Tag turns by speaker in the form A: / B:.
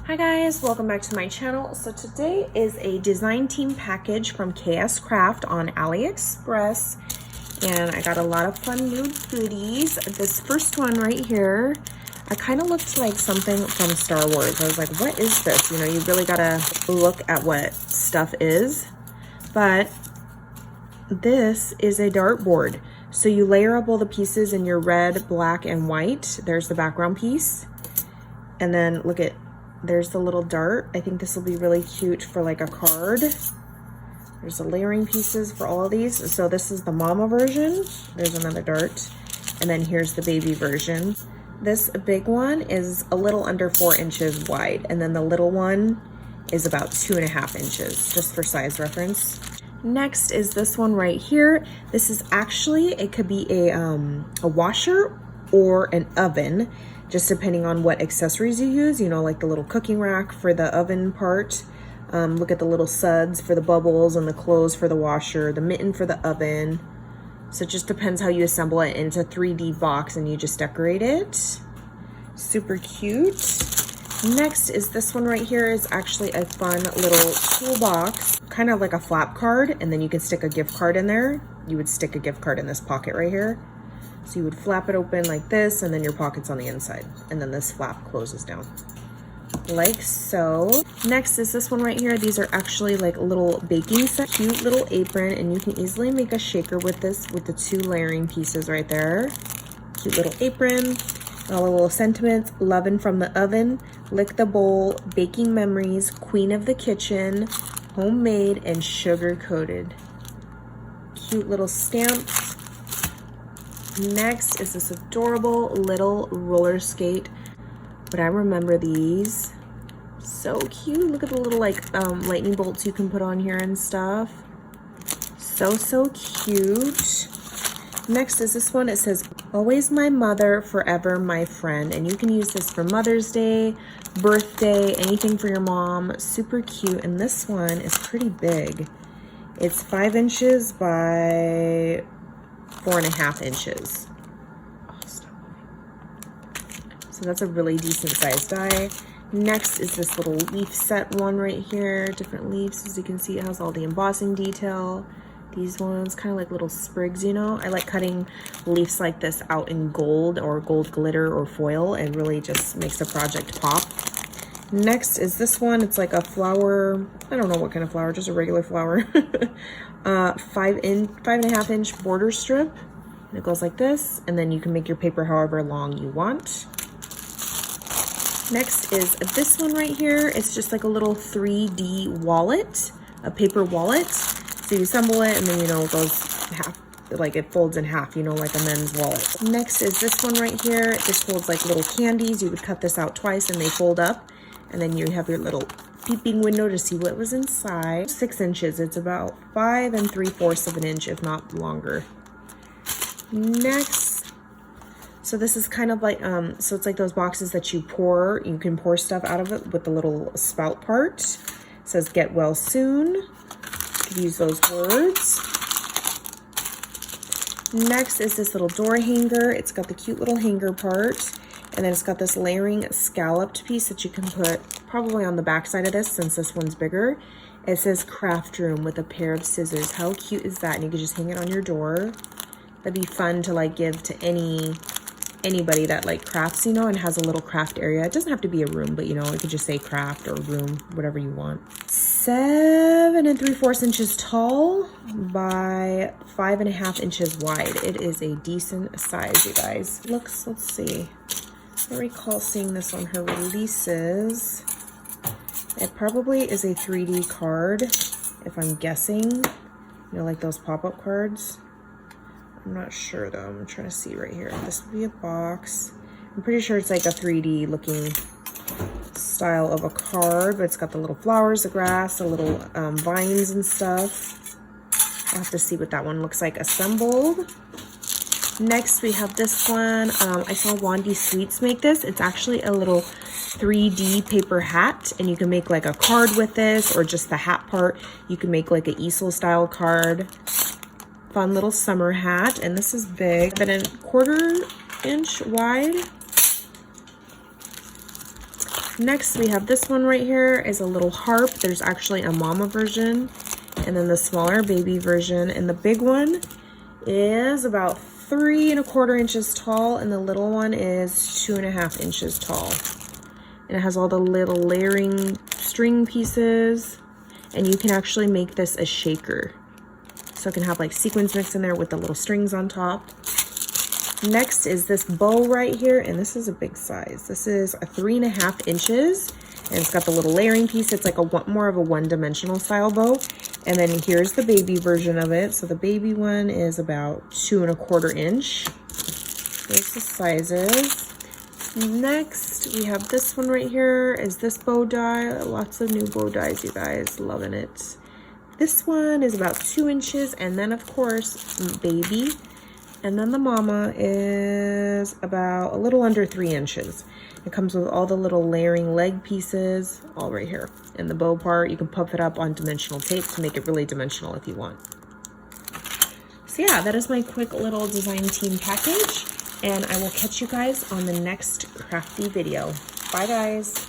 A: Hi guys, welcome back to my channel. So today is a design team package from KS Craft on Aliexpress, and I got a lot of fun new goodies. This first one right here, I kind of looked like something from Star Wars. I was like, what is this? You know, you really gotta look at what stuff is. But this is a dartboard. So you layer up all the pieces in your red, black, and white. There's the background piece. And then look at, there's the little dart. I think this will be really cute for like a card. There's the layering pieces for all of these. So this is the mama version. There's another dart. And then here's the baby version. This big one is a little under 4 inches wide. And then the little one is about 2.5 inches, just for size reference. Next is this one right here. This is actually, it could be a washer or an oven, just depending on what accessories you use, you know, like the little cooking rack for the oven part. Look at the little suds for the bubbles and the clothes for the washer, the mitten for the oven. So it just depends how you assemble it. And it's a 3D box and you just decorate it. Super cute. Next is this one right here. Is actually a fun little toolbox, kind of like a flap card, and then you can stick a gift card in there. You would stick a gift card in this pocket right here. So you would flap it open like this, and then your pocket's on the inside. And then this flap closes down like so. Next is this one right here. These are actually like little baking set, cute little apron, and you can easily make a shaker with this, with the 2 layering pieces right there. Cute little apron. All the little sentiments: lovin' from the oven, lick the bowl, baking memories, queen of the kitchen, homemade, and sugar coated. Cute little stamps. Next is this adorable little roller skate. But I remember these. So cute. Look at the little like lightning bolts you can put on here and stuff. So cute. Next is this one. It says, always my mother, forever my friend. And you can use this for Mother's Day, birthday, anything for your mom. Super cute. And this one is pretty big. It's 5 inches by 4.5 inches. Oh, stop. So that's a really decent sized die. Next is this little leaf set one right here. Different leaves. As you can see, it has all the embossing detail. These ones kind of like little sprigs, you know. I like cutting leaves like this out in gold or gold glitter or foil. It really just makes the project pop. Next is this one. It's like a flower. I don't know what kind of flower, just a regular flower. 5.5 inch border strip. And it goes like this. And then you can make your paper however long you want. Next is this one right here. It's just like a little 3D wallet, a paper wallet. So you assemble it and then, you know, it goes half, like it folds in half, you know, like a men's wallet. Next is this one right here. It just holds like little candies. You would cut this out twice and they fold up. And then you have your little peeping window to see what was inside. 6 inches. It's about 5 3/4 of an inch, if not longer. Next. So this is kind of like, so it's like those boxes that you can pour stuff out of it with the little spout part. It says get well soon. Use those words. Next is this little door hanger. It's got the cute little hanger part, and then it's got this layering scalloped piece that you can put probably on the back side of this, since this one's bigger. It says craft room with a pair of scissors. How cute is that? And you can just hang it on your door. That'd be fun to like give to anybody that like crafts, you know, and has a little craft area. It doesn't have to be a room, but you know, it could just say craft or room, whatever you want. 7 3/4 inches tall by 5.5 inches wide. It is a decent size, you guys. Let's see. I recall seeing this on her releases. It probably is a 3D card, if I'm guessing. You know, like those pop-up cards. I'm not sure though. I'm trying to see right here. This would be a box. I'm pretty sure it's like a 3D looking style of a card, but it's got the little flowers, the grass, the little vines and stuff. I'll have to see what that one looks like assembled. Next we have this one. I saw Wandy Sweets make this. It's actually a little 3D paper hat, and you can make like a card with this, or just the hat part. You can make like an easel style card. Fun little summer hat, and this is big, but 1/4 inch wide. Next, we have this one right here is a little harp. There's actually a mama version and then the smaller baby version. And the big one is about 3 1/4 inches tall and the little one is 2 1/2 inches tall. And it has all the little layering string pieces, and you can actually make this a shaker. So it can have like sequins mixed in there with the little strings on top. Next is this bow right here, and this is a big size. This is a 3 1/2 inches, and it's got the little layering piece. It's like more of a one-dimensional style bow. And then here's the baby version of it. So the baby one is about 2 1/4 inch. There's the sizes. Next, we have this one right here. Is this bow die? Lots of new bow dies, you guys. Loving it. This one is about 2 inches, and then of course, baby. And then the mama is about a little under 3 inches. It comes with all the little layering leg pieces, all right here. And the bow part, you can puff it up on dimensional tape to make it really dimensional if you want. So yeah, that is my quick little design team package. And I will catch you guys on the next crafty video. Bye guys.